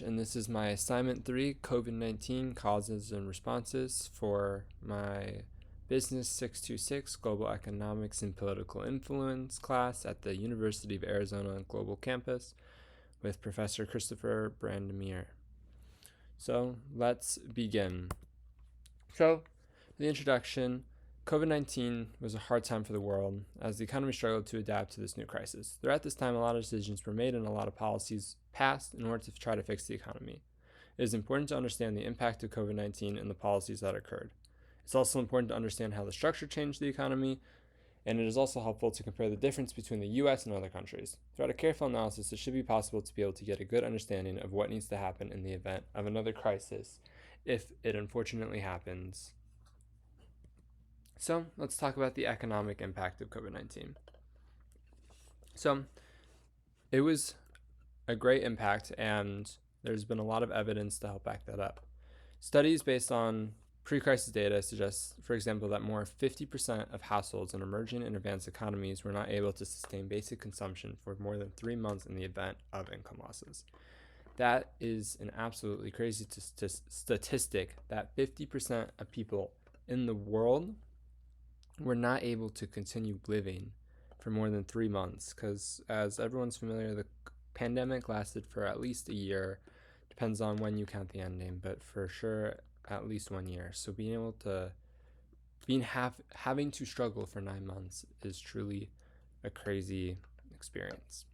And this is my assignment 3, COVID-19 causes and responses for my Business 626 Global Economics and Political Influence class at the University of Arizona Global Campus with Professor Christopher Brandemir. So let's begin. So, the introduction. COVID-19 was a hard time for the world as the economy struggled to adapt to this new crisis. Throughout this time, a lot of decisions were made and a lot of policies passed in order to try to fix the economy. It is important to understand the impact of COVID-19 and the policies that occurred. It's also important to understand how the structure changed the economy, and it is also helpful to compare the difference between the US and other countries. Throughout a careful analysis, it should be possible to be able to get a good understanding of what needs to happen in the event of another crisis, if it unfortunately happens. So let's talk about the economic impact of COVID-19. So it was a great impact, and there's been a lot of evidence to help back that up. Studies based on pre-crisis data suggest, for example, that more 50% of households in emerging and advanced economies were not able to sustain basic consumption for more than 3 months in the event of income losses. That is an absolutely crazy statistic that 50% of people in the world were not able to continue living for more than 3 months because, as everyone's familiar, the pandemic lasted for at least a year. Depends on when you count the ending, but for sure at least 1 year. So having to struggle for 9 months is truly a crazy experience.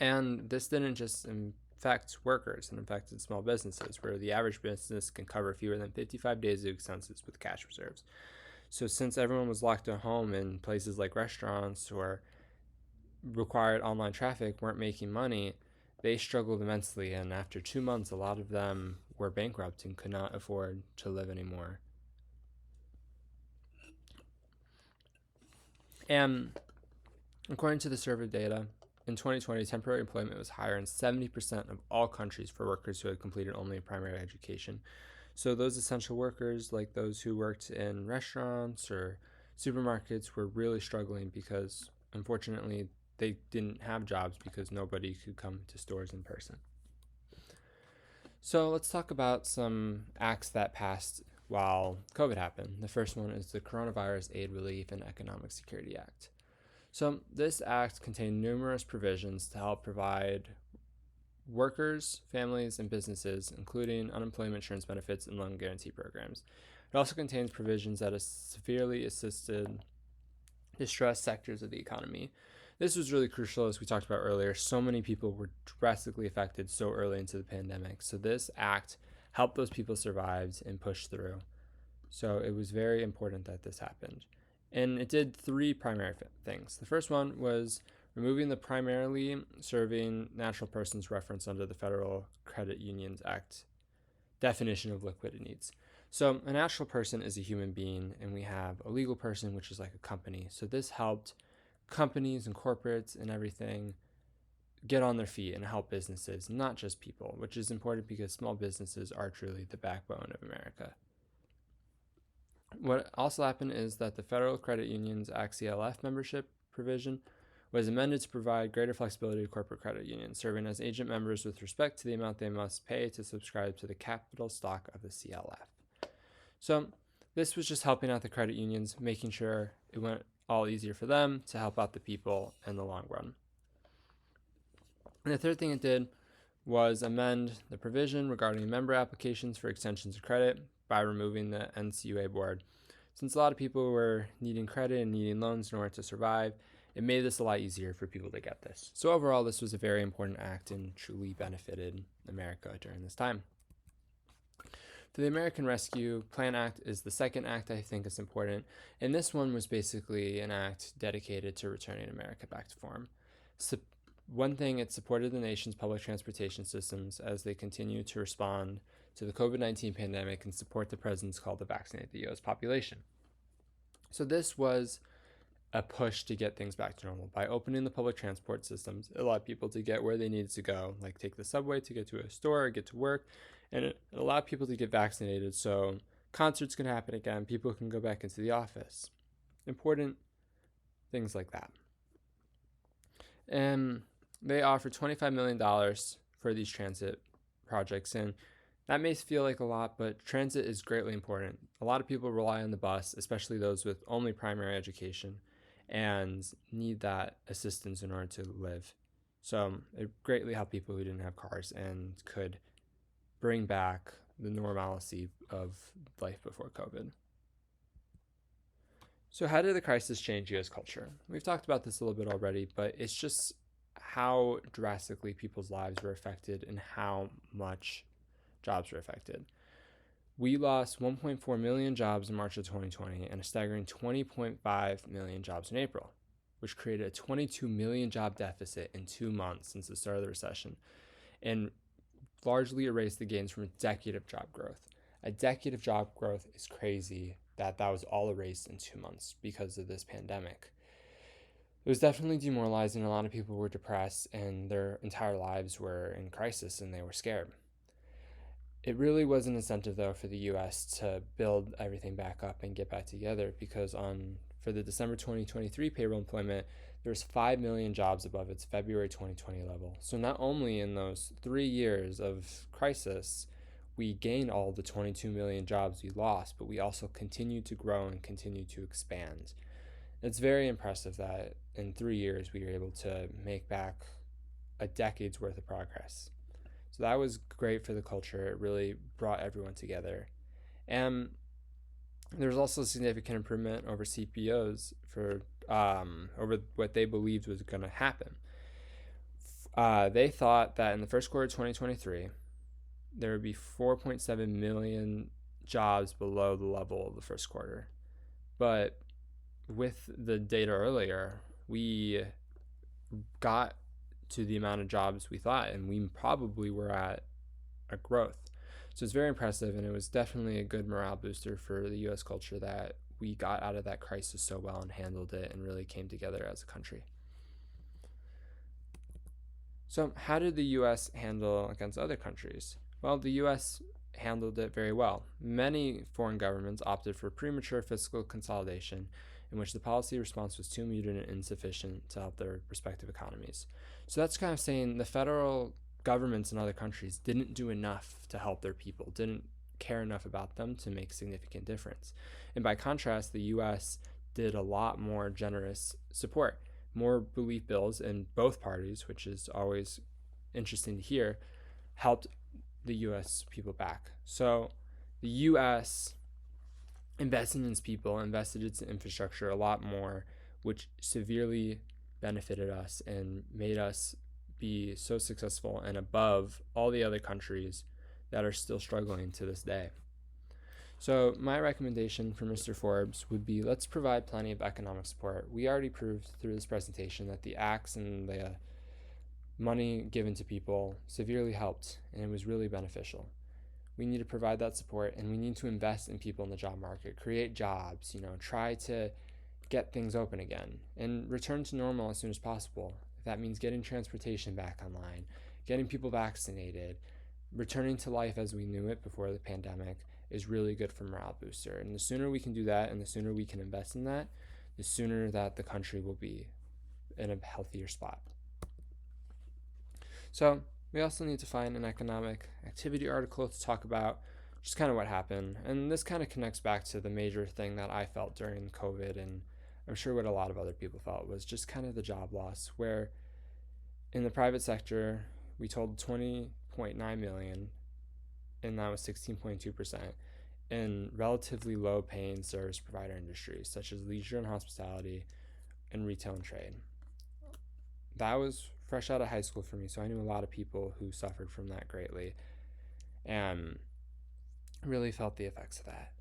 And this didn't just affect workers, it affected small businesses, where the average business can cover fewer than 55 days of expenses with cash reserves. So since everyone was locked at home and places like restaurants or required online traffic weren't making money, they struggled immensely. And after 2 months, a lot of them were bankrupt and could not afford to live anymore. And according to the survey data, in 2020, temporary employment was higher in 70% of all countries for workers who had completed only a primary education. So those essential workers, like those who worked in restaurants or supermarkets, were really struggling because, unfortunately, they didn't have jobs because nobody could come to stores in person. So let's talk about some acts that passed while COVID happened. The first one is the Coronavirus Aid, Relief, and Economic Security Act. So this act contained numerous provisions to help provide workers, families, and businesses, including unemployment insurance benefits and loan guarantee programs. It also contains provisions that severely assisted distressed sectors of the economy. This was really crucial, as we talked about earlier. So many people were drastically affected so early into the pandemic. So this act helped those people survive and push through. So it was very important that this happened. And it did 3 primary things. The first one was removing the primarily serving natural persons reference under the Federal Credit Unions Act definition of liquidity needs. So a natural person is a human being, and we have a legal person, which is like a company. So this helped companies and corporates and everything get on their feet and help businesses, not just people, which is important because small businesses are truly the backbone of America. What also happened is that the Federal Credit Unions Act CLF membership provision was amended to provide greater flexibility to corporate credit unions, serving as agent members with respect to the amount they must pay to subscribe to the capital stock of the CLF. So this was just helping out the credit unions, making sure it went all easier for them to help out the people in the long run. And the third thing it did was amend the provision regarding member applications for extensions of credit by removing the NCUA board. Since a lot of people were needing credit and needing loans in order to survive, it made this a lot easier for people to get this. So overall, this was a very important act and truly benefited America during this time. For the American Rescue Plan Act is the second act I think is important, and this one was basically an act dedicated to returning America back to form. So one thing, it supported the nation's public transportation systems as they continue to respond to the COVID-19 pandemic and support the president's call to vaccinate the U.S. population. So this was a push to get things back to normal. By opening the public transport systems, it allowed people to get where they needed to go, like take the subway to get to a store or get to work, and it allowed people to get vaccinated so concerts can happen again, people can go back into the office. Important things like that. And they offered $25 million for these transit projects. And that may feel like a lot, but transit is greatly important. A lot of people rely on the bus, especially those with only primary education, and need that assistance in order to live. So it greatly helped people who didn't have cars and could bring back the normalcy of life before COVID. So how did the crisis change US culture? We've talked about this a little bit already, but it's just how drastically people's lives were affected and how much jobs were affected. We lost 1.4 million jobs in March of 2020 and a staggering 20.5 million jobs in April, which created a 22 million job deficit in 2 months since the start of the recession and largely erased the gains from a decade of job growth. A decade of job growth is crazy that was all erased in 2 months because of this pandemic. It was definitely demoralizing. A lot of people were depressed and their entire lives were in crisis and they were scared. It really was an incentive, though, for the U.S. to build everything back up and get back together because for the December 2023 payroll employment, there was 5 million jobs above its February 2020 level. So not only in those 3 years of crisis, we gained all the 22 million jobs we lost, but we also continued to grow and continue to expand. It's very impressive that in 3 years we were able to make back a decade's worth of progress. So that was great for the culture. It really brought everyone together. And there was also a significant improvement over CPOs for over what they believed was going to happen. They thought that in the first quarter of 2023, there would be 4.7 million jobs below the level of the first quarter. But with the data earlier, we got to the amount of jobs we thought, and we probably were at a growth. So it's very impressive, and it was definitely a good morale booster for the U.S. culture that we got out of that crisis so well and handled it and really came together as a country. So how did the U.S. handle against other countries? Well, the U.S. handled it very well. Many foreign governments opted for premature fiscal consolidation, in which the policy response was too muted and insufficient to help their respective economies. So that's kind of saying the federal governments in other countries didn't do enough to help their people, didn't care enough about them to make significant difference. And by contrast, the U.S. did a lot more generous support, more relief bills in both parties, which is always interesting to hear, helped the U.S. people back. So the U.S. invested in its people, invested its infrastructure a lot more, which severely benefited us and made us be so successful and above all the other countries that are still struggling to this day. So my recommendation for Mr. Forbes would be, let's provide plenty of economic support. We already proved through this presentation that the acts and the money given to people severely helped, and it was really beneficial. We need to provide that support, and we need to invest in people in the job market, create jobs, try to get things open again and return to normal as soon as possible. If that means getting transportation back online, getting people vaccinated, returning to life as we knew it before the pandemic is really good for morale booster. And the sooner we can do that and the sooner we can invest in that, the sooner that the country will be in a healthier spot. So we also need to find an economic activity article to talk about just kind of what happened. And this kind of connects back to the major thing that I felt during COVID, and I'm sure what a lot of other people felt was just kind of the job loss, where in the private sector, we told 20.9 million, and that was 16.2%, in relatively low paying service provider industries such as leisure and hospitality and retail and trade. That was fresh out of high school for me, so I knew a lot of people who suffered from that greatly and really felt the effects of that.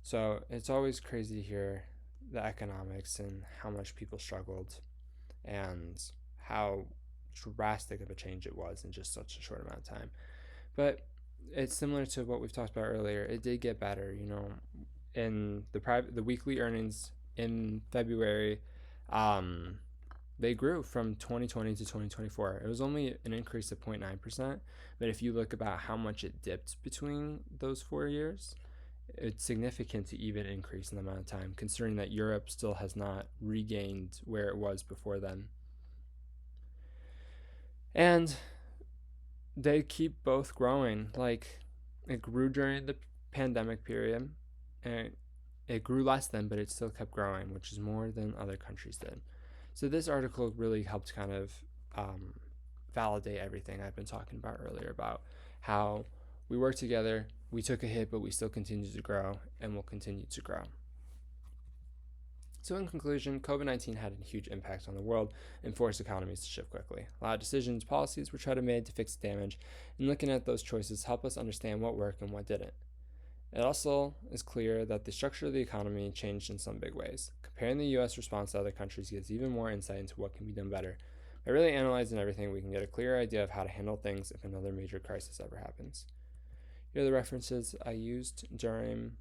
So it's always crazy to hear the economics and how much people struggled and how drastic of a change it was in just such a short amount of time. But it's similar to what we've talked about earlier. It did get better, in the weekly earnings in February, they grew from 2020 to 2024. It was only an increase of 0.9%, but if you look about how much it dipped between those 4 years, it's significant to even increase in the amount of time, considering that Europe still has not regained where it was before then. And they keep both growing. Like, it grew during the pandemic period, and it grew less then, but it still kept growing, which is more than other countries did. So this article really helped kind of validate everything I've been talking about earlier about how we work together, we took a hit, but we still continue to grow and will continue to grow. So in conclusion, COVID-19 had a huge impact on the world and forced economies to shift quickly. A lot of decisions, policies were tried to made to fix the damage, and looking at those choices help us understand what worked and what didn't. It also is clear that the structure of the economy changed in some big ways. Comparing the US response to other countries gives even more insight into what can be done better. By really analyzing everything, we can get a clearer idea of how to handle things if another major crisis ever happens. Here are the references I used during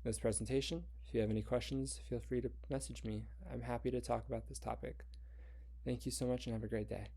this presentation. If you have any questions, feel free to message me. I'm happy to talk about this topic. Thank you so much and have a great day.